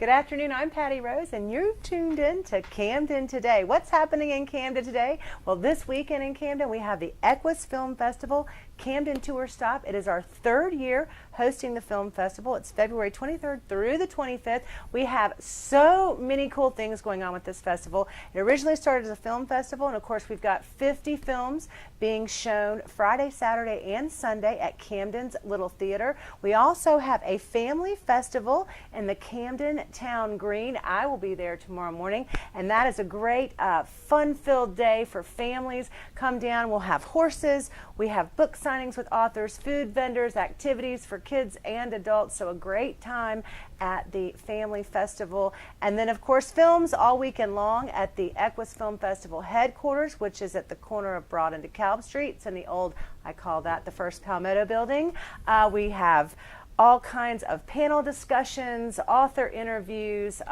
Good afternoon, I'm Patty Rose, and you're tuned in to Camden Today. What's happening in Camden today? Well, this weekend in Camden, we have the EQUUS Film Festival Camden Tour Stop. It is our third year hosting the film festival. It's February 23rd through the 25th. We have so many cool things going on with this festival. It originally started as a film festival, and of course we've got 50 films being shown Friday, Saturday, and Sunday at Camden's Little Theater. We also have a family festival in the Camden Town Green. I will be there tomorrow morning, and that is a great fun-filled day for families. Come down, we'll have horses, we have book signings with authors, food vendors, activities for kids and adults, so a great time at the family festival. And then of course films all weekend long at the EQUUS Film Festival headquarters, which is at the corner of Broad and DeKalb Streets in the old, I call that the First Palmetto building. We have all kinds of panel discussions, author interviews,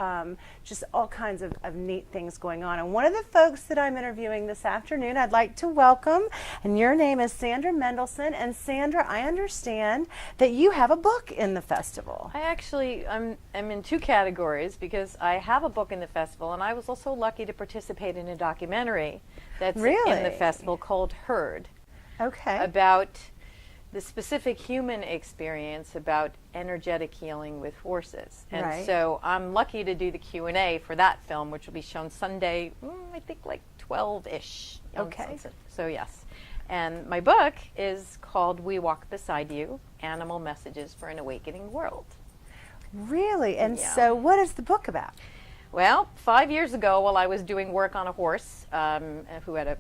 just all kinds of neat things going on. And one of the folks that I'm interviewing this afternoon, I'd like to welcome, and your name is Sandra Mendelson. And Sandra, I understand that you have a book in the festival. I actually am in two categories because I have a book in the festival, and I was also lucky to participate in a documentary that's in the festival called Herd. Okay. About the specific human experience about energetic healing with horses. And so I'm lucky to do the Q&A for that film, which will be shown Sunday, I think like 12-ish. Okay. So yes. And my book is called We Walk Beside You, Animal Messages for an Awakening World. Really? And so what is the book about? Well, 5 years ago, while I was doing work on a horse who had an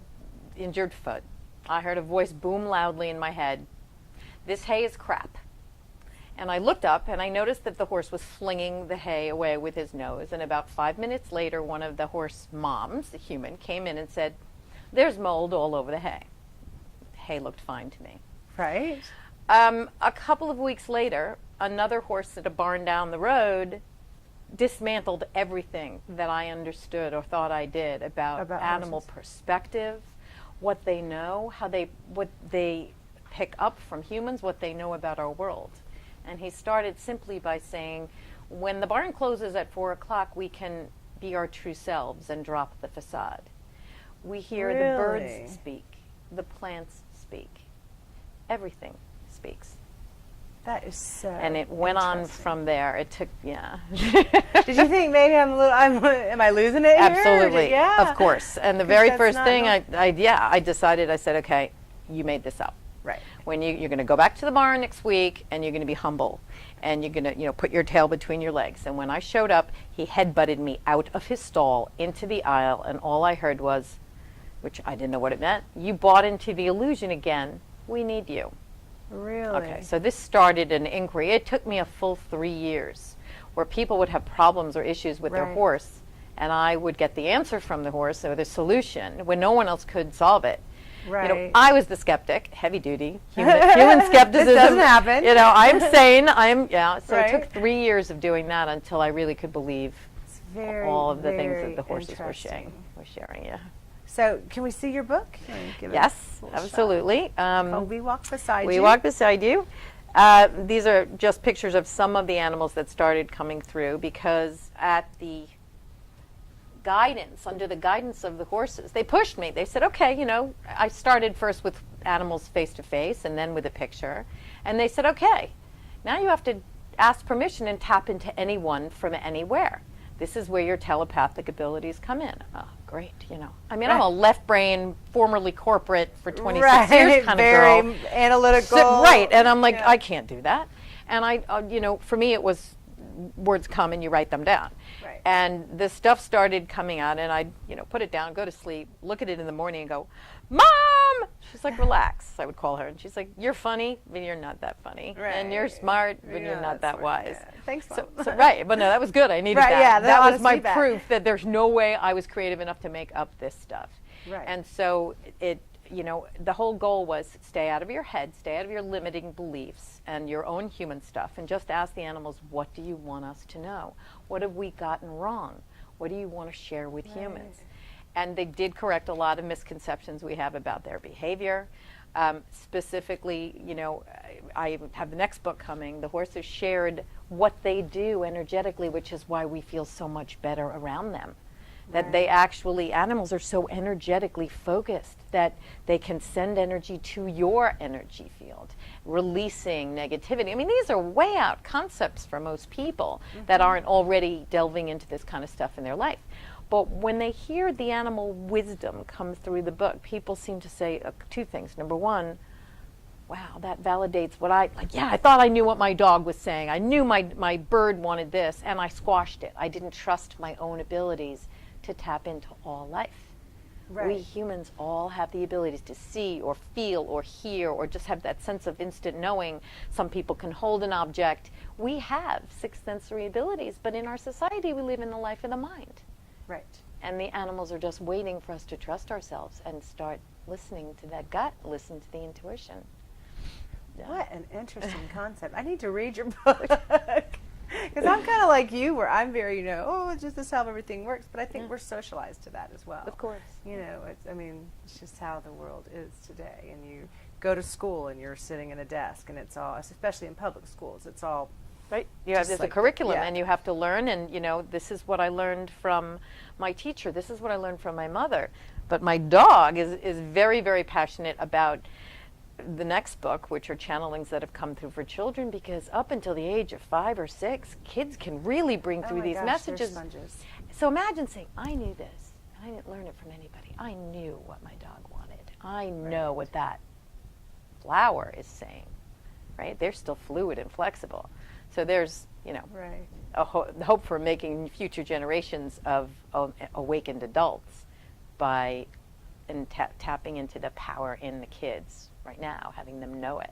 injured foot, I heard a voice boom loudly in my head, "This hay is crap." And I looked up and I noticed that the horse was flinging the hay away with his nose. And about 5 minutes later, one of the horse moms, the human, came in and said, "There's mold all over the hay." The hay looked fine to me. Right. A couple of weeks later, another horse at a barn down the road dismantled everything that I understood or thought I did about animal perspective, what they know, what they pick up from humans, what they know about our world. And he started simply by saying, when the barn closes at 4 o'clock, we can be our true selves and drop the facade. We hear the birds speak, the plants speak, everything speaks. That is so And it went on from there. It took, Did you think maybe am I losing it here? Absolutely, Yeah. of course. And the very first thing I decided, I said, okay, you made this up. Right. When you're going to go back to the barn next week, and you're going to be humble, and you're going to put your tail between your legs. And when I showed up, he headbutted me out of his stall into the aisle, and all I heard was, which I didn't know what it meant, "You bought into the illusion again. We need you." Really? Okay, so this started an inquiry. It took me a full 3 years where people would have problems or issues with their horse, and I would get the answer from the horse or the solution when no one else could solve it. Right. I was the skeptic, heavy duty, human skepticism. This doesn't happen. I'm sane. So it took 3 years of doing that until I really could believe all of the things that the horses were sharing. Yeah. So can we see your book? Yes, absolutely. We Walk Beside You. We Walk Beside You. These are just pictures of some of the animals that started coming through, because at the under the guidance of the horses, they pushed me. They said, okay, I started first with animals face to face and then with a picture. And they said, okay, now you have to ask permission and tap into anyone from anywhere. This is where your telepathic abilities come in. Oh, great, I'm a left brain, formerly corporate for 26 years kind of girl. Very analytical. Right, and I'm like, I can't do that. And I, for me it was words come and you write them down. Right. And the stuff started coming out, and I'd, put it down, go to sleep, look at it in the morning and go, "Mom!" She's like, "Relax," I would call her. And she's like, "You're funny, but you're not that funny. Right. And you're smart, but you're not that wise." Yeah. Thanks, Mom. Right, but no, that was good. I needed that. Yeah, that was my proof that there's no way I was creative enough to make up this stuff. Right. And so the whole goal was stay out of your head, stay out of your limiting beliefs and your own human stuff, and just ask the animals, what do you want us to know? What have we gotten wrong? What do you want to share with humans? And they did correct a lot of misconceptions we have about their behavior. Specifically, I have the next book coming. The horses shared what they do energetically, which is why we feel so much better around them. That they actually, animals are so energetically focused that they can send energy to your energy field, releasing negativity. I mean, these are way out concepts for most people that aren't already delving into this kind of stuff in their life. But when they hear the animal wisdom come through the book, people seem to say two things. Number one, wow, that validates what I thought I knew what my dog was saying. I knew my bird wanted this, and I squashed it. I didn't trust my own abilities to tap into all life. Right. We humans all have the abilities to see or feel or hear or just have that sense of instant knowing. Some people can hold an object. We have sixth sensory abilities, but in our society we live in the life of the mind. Right. And the animals are just waiting for us to trust ourselves and start listening to that gut, listen to the intuition. Yeah. What an interesting concept. I need to read your book. Because I'm kind of like you, where I'm very, it's just this how everything works. But I think we're socialized to that as well. Of course. It's just how the world is today. And you go to school and you're sitting at a desk, and it's all, especially in public schools, it's all right. There's a curriculum, and you have to learn. And this is what I learned from my teacher. This is what I learned from my mother. But my dog is very, very passionate about the next book, which are channelings that have come through for children, because up until the age of 5 or 6, kids can really bring through these messages. So imagine saying, I knew this, and I didn't learn it from anybody. I knew what my dog wanted. I know what that flower is saying, right? They're still fluid and flexible. So there's, a hope for making future generations of awakened adults by tapping into the power in the kids right now, having them know it.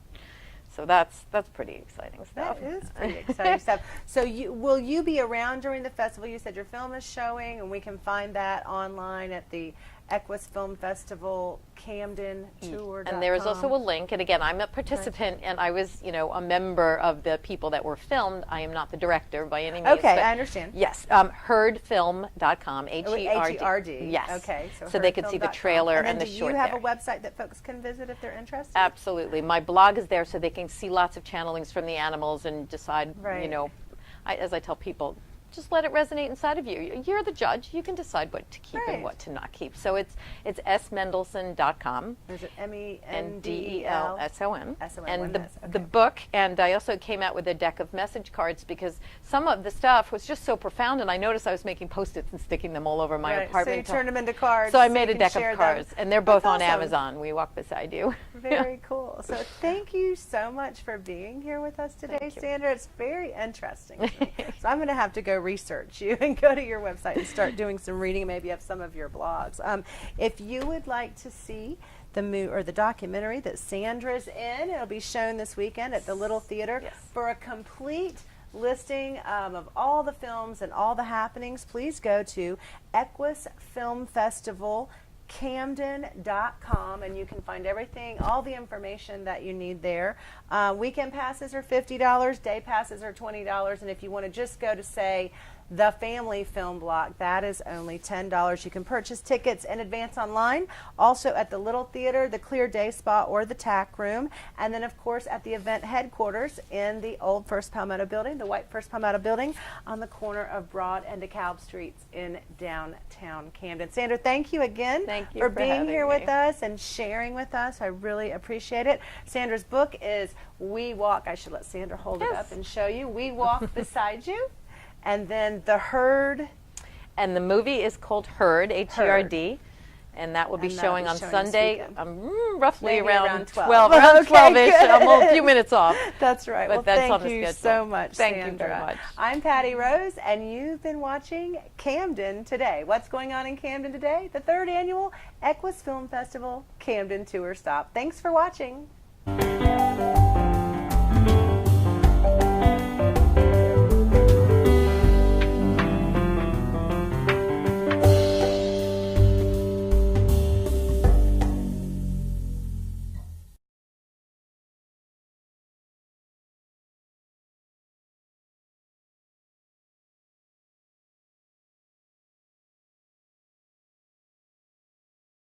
So that's pretty exciting stuff. That is pretty exciting stuff. So will you be around during the festival? You said your film is showing, and we can find that online at the EQUUS Film Festival Camden tour. And there is also a link. And again, I'm a participant, and I was, a member of the people that were filmed. I am not the director by any means. Okay, I understand. Yes, herdfilm.com, H-E-R-D. H-E-R-D. Yes. Okay. So they can see the trailer and the short. Do you have a website that folks can visit if they're interested? Absolutely. My blog is there, so they can see lots of channelings from the animals and decide, as I tell people, just let it resonate inside of you. You're the judge. You can decide what to keep and what to not keep. So it's smendelsson.com. Is it Mendelson? And the book, and I also came out with a deck of message cards because some of the stuff was just so profound, and I noticed I was making Post-its and sticking them all over my apartment. So you turned them into cards. So I made a deck of cards, and they're both on Amazon. We walk beside you. Very cool. So thank you so much for being here with us today, Sandra. It's very interesting to me. So I'm going to have to go research you and go to your website and start doing some reading, maybe of some of your blogs. If you would like to see the documentary that Sandra's in, it'll be shown this weekend at the Little Theater. For a complete listing of all the films and all the happenings, please go to EQUUS Film Festival Camden.com, and you can find everything, all the information that you need there. Weekend passes are $50, day passes are $20, and if you want to just go to, say, the family film block, that is only $10. You can purchase tickets in advance online, also at the Little Theater, the Clear Day Spa, or the TAC Room, and then of course at the event headquarters in the old First Palmetto building, the white First Palmetto building on the corner of Broad and DeKalb Streets in downtown Camden. Sandra, thank you again for being here with us and sharing with us. I really appreciate it. Sandra's book is We Walk, I should let Sandra hold it up and show you, We Walk Beside You. And then The Herd. And the movie is called Herd, H-E-R-D. And that will be showing on Sunday, roughly around 12. Around 12-ish. I'm a few minutes off. That's right. But well, that's thank on the you schedule. so much, Thank Sandra. you very much. I'm Patty Rose, and you've been watching Camden Today. What's going on in Camden today? The 3rd annual EQUUS Film Festival Camden Tour Stop. Thanks for watching.